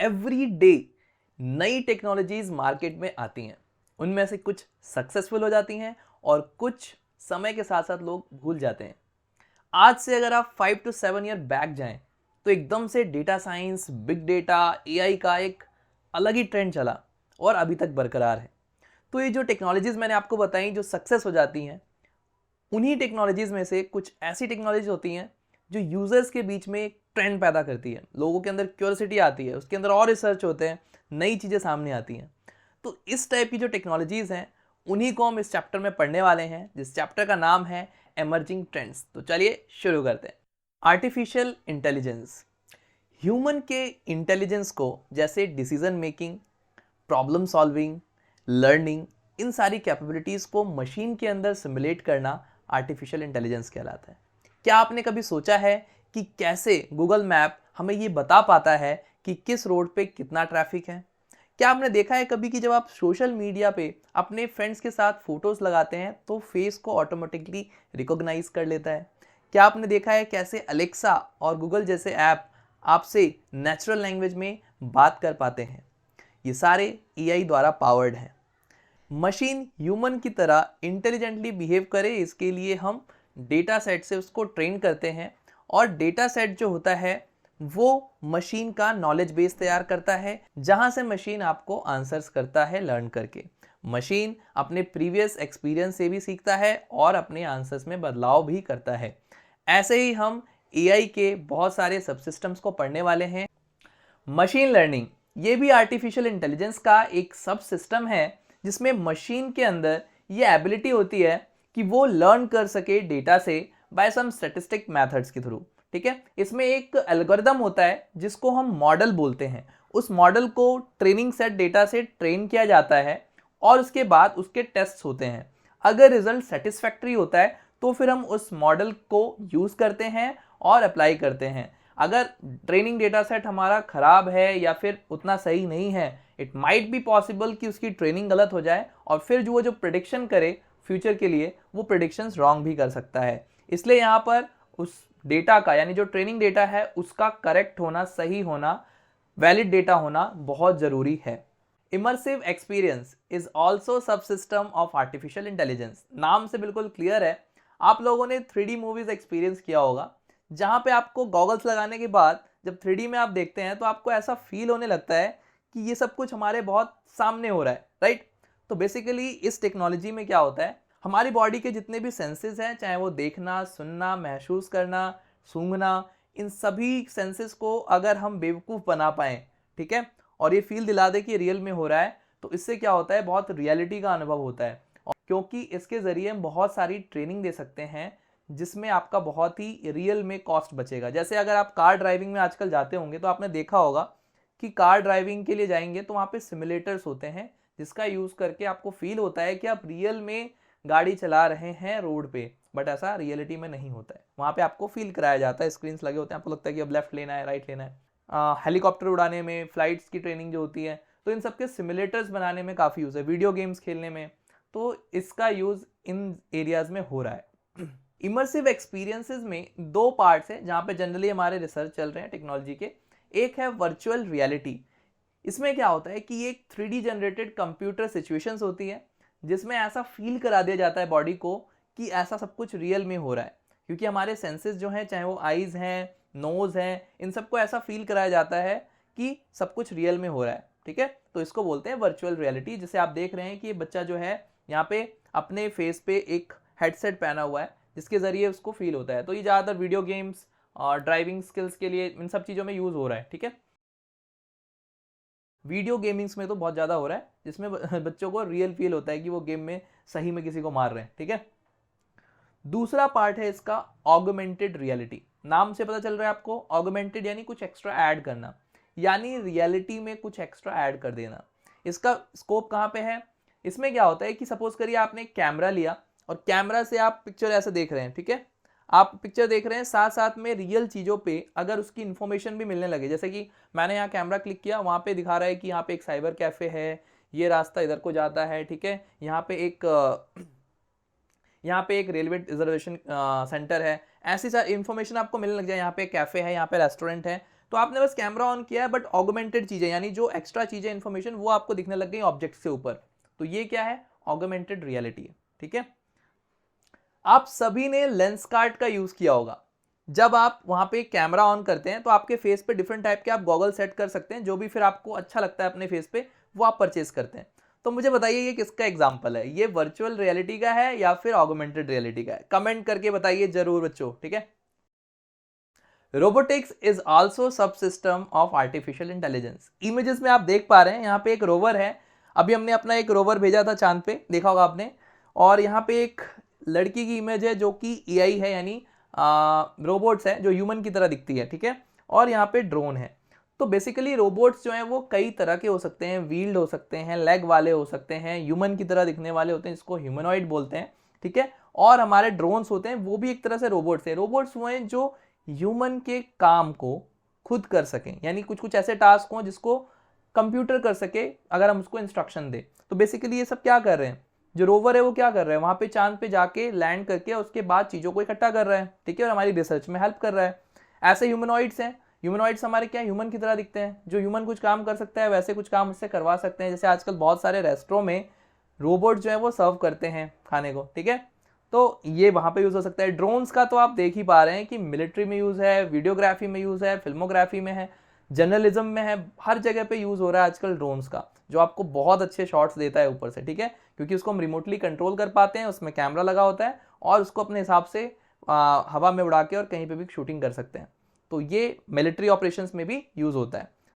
Every day नई technologies market में आती हैं। उनमें से कुछ सक्सेसफुल हो जाती हैं और कुछ समय के साथ साथ लोग भूल जाते हैं। आज से अगर आप 5 to 7 ईयर बैक जाएं तो एकदम से data science, big data, AI का एक अलग ही ट्रेंड चला और अभी तक बरकरार है। तो ये जो टेक्नोलॉजीज मैंने आपको बताई जो सक्सेस हो जाती हैं, उन्हीं टेक्नोलॉजीज में से कुछ ऐसी टेक्नोलॉजीज होती हैं जो यूजर्स के बीच में एक ट्रेंड पैदा करती है, लोगों के अंदर क्यूरियोसिटी आती है, उसके अंदर और रिसर्च होते हैं, नई चीज़ें सामने आती हैं। तो इस टाइप की जो टेक्नोलॉजीज हैं उन्हीं को हम इस चैप्टर में पढ़ने वाले हैं, जिस चैप्टर का नाम है एमर्जिंग ट्रेंड्स। तो चलिए शुरू करते हैं। आर्टिफिशियल इंटेलिजेंस ह्यूमन के इंटेलिजेंस को, जैसे decision making, problem solving, learning, इन सारी कैपेबिलिटीज़ को मशीन के अंदर सिमुलेट करना आर्टिफिशियल इंटेलिजेंस कहलाता है। क्या आपने कभी सोचा है कि कैसे गूगल मैप हमें ये बता पाता है कि किस रोड पे कितना ट्रैफिक है? क्या आपने देखा है कभी कि जब आप सोशल मीडिया पे अपने फ्रेंड्स के साथ फोटोज़ लगाते हैं तो फेस को ऑटोमेटिकली रिकॉग्नाइज कर लेता है? क्या आपने देखा है कैसे अलेक्सा और गूगल जैसे ऐप आपसे नेचुरल लैंग्वेज में बात कर पाते हैं? ये सारे एआई द्वारा पावर्ड हैं। मशीन ह्यूमन की तरह इंटेलिजेंटली बिहेव करे, इसके लिए हम डेटा सेट से उसको ट्रेन करते हैं और डेटा सेट जो होता है वो मशीन का नॉलेज बेस तैयार करता है, जहां से मशीन आपको आंसर्स करता है लर्न करके। मशीन अपने प्रीवियस एक्सपीरियंस से भी सीखता है और अपने आंसर्स में बदलाव भी करता है। ऐसे ही हम एआई के बहुत सारे सबसिस्टम्स को पढ़ने वाले हैं। मशीन लर्निंग ये भी आर्टिफिशियल इंटेलिजेंस का एक सब सिस्टम है, जिसमें मशीन के अंदर ये एबिलिटी होती है कि वो लर्न कर सके डेटा से बाय सम स्टैटिस्टिक मेथड्स के थ्रू। ठीक है, इसमें एक एल्गोरिदम होता है जिसको हम मॉडल बोलते हैं। उस मॉडल को ट्रेनिंग सेट डेटा से ट्रेन किया जाता है और उसके बाद उसके टेस्ट्स होते हैं। अगर रिजल्ट सेटिस्फैक्ट्री होता है तो फिर हम उस मॉडल को यूज करते हैं और अप्लाई करते हैं। अगर ट्रेनिंग डेटा सेट हमारा खराब है या फिर उतना सही नहीं है, इट माइट बी पॉसिबल कि उसकी ट्रेनिंग गलत हो जाए और फिर जो प्रेडिक्शन करे फ्यूचर के लिए वो प्रेडिक्शंस रॉन्ग भी कर सकता है। इसलिए यहाँ पर उस डेटा का, यानी जो ट्रेनिंग डेटा है उसका करेक्ट होना, सही होना, वैलिड डेटा होना बहुत जरूरी है। Immersive experience is also subsystem of artificial intelligence. नाम से बिल्कुल क्लियर है। आप लोगों ने 3D मूवीज एक्सपीरियंस किया होगा, जहां पे आपको गॉगल्स लगाने के बाद जब 3D में आप देखते हैं तो आपको ऐसा फील होने लगता है कि ये सब कुछ हमारे बहुत सामने हो रहा है, राइट? तो बेसिकली इस टेक्नोलॉजी में क्या होता है, हमारी बॉडी के जितने भी सेंसेस हैं, चाहे वो देखना, सुनना, महसूस करना, सूंघना, इन सभी सेंसेस को अगर हम बेवकूफ़ बना पाएँ, ठीक है, और ये फील दिला दे कि रियल में हो रहा है, तो इससे क्या होता है, बहुत रियलिटी का अनुभव होता है। और क्योंकि इसके ज़रिए हम बहुत सारी ट्रेनिंग दे सकते हैं जिसमें आपका बहुत ही रियल में कॉस्ट बचेगा। जैसे अगर आप कार ड्राइविंग में आजकल जाते होंगे तो आपने देखा होगा कि कार ड्राइविंग के लिए जाएंगे तो वहाँ पे सिमुलेटर्स होते हैं, जिसका यूज़ करके आपको फील होता है कि आप रियल में गाड़ी चला रहे हैं रोड पे, बट ऐसा रियलिटी में नहीं होता है। वहाँ पे आपको फील कराया जाता है, स्क्रीन्स लगे होते हैं, आपको लगता है कि अब लेफ्ट लेना है, राइट लेना है। हेलीकॉप्टर उड़ाने में, फ्लाइट्स की ट्रेनिंग जो होती है, तो इन सबके सिमुलेटर्स बनाने में काफ़ी यूज़ है। वीडियो गेम्स खेलने में तो इसका यूज़ इन एरियाज़ में हो रहा है। इमर्सिव एक्सपीरियंसेस में दो पार्ट्स हैं जहाँ पे जनरली हमारे रिसर्च चल रहे हैं टेक्नोलॉजी के। एक है वर्चुअल रियलिटी। इसमें क्या होता है कि एक 3D जनरेटेड कंप्यूटर सिचुएशंस होती है जिसमें ऐसा फील करा दिया जाता है बॉडी को कि ऐसा सब कुछ रियल में हो रहा है, क्योंकि हमारे सेंसेस जो हैं, चाहे वो आईज हैं, नोज हैं, इन सबको ऐसा फील कराया जाता है कि सब कुछ रियल में हो रहा है। ठीक है, तो इसको बोलते हैं वर्चुअल रियलिटी। जैसे आप देख रहे हैं कि ये बच्चा जो है यहाँ पे अपने फेस पे एक हेडसेट पहना हुआ है जिसके ज़रिए उसको फील होता है। तो ये ज़्यादातर वीडियो गेम्स और ड्राइविंग स्किल्स के लिए, इन सब चीज़ों में यूज़ हो रहा है। ठीक है, वीडियो गेमिंग्स में तो बहुत ज़्यादा हो रहा है, जिसमें बच्चों को रियल फील होता है कि वो गेम में सही में किसी को मार रहे हैं। ठीक है, दूसरा पार्ट है इसका ऑगमेंटेड रियलिटी। नाम से पता चल रहा है आपको, ऑगमेंटेड यानी कुछ एक्स्ट्रा ऐड करना, यानी रियलिटी में कुछ एक्स्ट्रा ऐड कर देना। इसका स्कोप कहाँ पे है? इसमें क्या होता है कि सपोज करिए आपने एक कैमरा लिया और कैमरा से आप पिक्चर ऐसे देख रहे हैं। ठीक है, आप पिक्चर देख रहे हैं, साथ साथ में रियल चीज़ों पे अगर उसकी इन्फॉर्मेशन भी मिलने लगे, जैसे कि मैंने यहाँ कैमरा क्लिक किया, वहाँ पे दिखा रहा है कि यहाँ पे एक साइबर कैफ़े है, ये रास्ता इधर को जाता है। ठीक है, यहाँ पे एक रेलवे रिजर्वेशन सेंटर है, ऐसी सारी इन्फॉर्मेशन आपको मिलने लग जाए। यहाँ पे कैफ़े है, यहाँ पे रेस्टोरेंट है, तो आपने बस कैमरा ऑन किया है बट ऑगमेंटेड चीजें यानी जो एक्स्ट्रा चीजें इंफॉर्मेशन वो आपको दिखने लग गई ऑब्जेक्ट के ऊपर, तो ये क्या है, ऑगमेंटेड रियलिटी है। ठीक है, आप सभी ने लेंस कार्ट का यूज किया होगा। जब आप वहां पे कैमरा ऑन करते हैं तो आपके फेस पे डिफरेंट टाइप के आप गॉगल सेट कर सकते हैं, जो भी फिर आपको अच्छा लगता है अपने फेस पे वो आप परचेज करते हैं। तो मुझे बताइए ये किसका एग्जांपल है, ये वर्चुअल रियलिटी का है या फिर ऑगमेंटेड रियलिटी का है, कमेंट करके बताइए जरूर बच्चों। ठीक है, रोबोटिक्स इज आल्सो सब system of artificial intelligence. Images में आप देख पा रहे हैं यहाँ पे एक रोवर है, अभी हमने अपना एक रोवर भेजा था चांद पे, देखा होगा आपने, और यहाँ पे एक लड़की की इमेज है जो कि एआई है, यानी रोबोट्स है जो ह्यूमन की तरह दिखती है। ठीक है, और यहाँ पे ड्रोन है। तो बेसिकली रोबोट्स जो हैं वो कई तरह के हो सकते हैं, व्हील्ड हो सकते हैं, लेग वाले हो सकते हैं, ह्यूमन की तरह दिखने वाले होते हैं जिसको ह्यूमनॉइड बोलते हैं। ठीक है, और हमारे ड्रोन्स होते हैं वो भी एक तरह से रोबोट्स हैं। रोबोट्स वो हैं जो ह्यूमन के काम को खुद कर सकें, यानी कुछ कुछ ऐसे टास्क हों जिसको कंप्यूटर कर सके अगर हम उसको इंस्ट्रक्शन दें। तो बेसिकली ये सब क्या कर रहे हैं, जो रोवर है वो क्या कर रहा है, वहां पे चांद पे जाके लैंड करके उसके बाद चीजों को इकट्ठा कर रहा है। ठीक है, और हमारी रिसर्च में हेल्प कर रहा है। ऐसे ह्यूमनॉइड्स हैं, ह्यूमनॉइड्स हमारे क्या ह्यूमन की तरह दिखते हैं, जो ह्यूमन कुछ काम कर सकता है वैसे कुछ काम उससे करवा सकते हैं। जैसे आजकल बहुत सारे रेस्टोरों में रोबोट जो है वो सर्व करते हैं खाने को। ठीक है, तो ये वहां पे यूज हो सकता है। ड्रोन्स का तो आप देख ही पा रहे हैं कि मिलिट्री में यूज है, वीडियोग्राफी में यूज है, फिल्मोग्राफी में है, जर्नलिज्म में है, हर जगह पे यूज हो रहा है आजकल ड्रोन्स का, जो आपको बहुत अच्छे शॉट्स देता है ऊपर से। ठीक है, क्योंकि उसको हम रिमोटली कंट्रोल कर पाते हैं, उसमें कैमरा लगा होता है और उसको अपने हिसाब से हवा में उड़ा के और कहीं पे भी शूटिंग कर सकते हैं। तो ये मिलिट्री ऑपरेशंस में भी यूज होता है।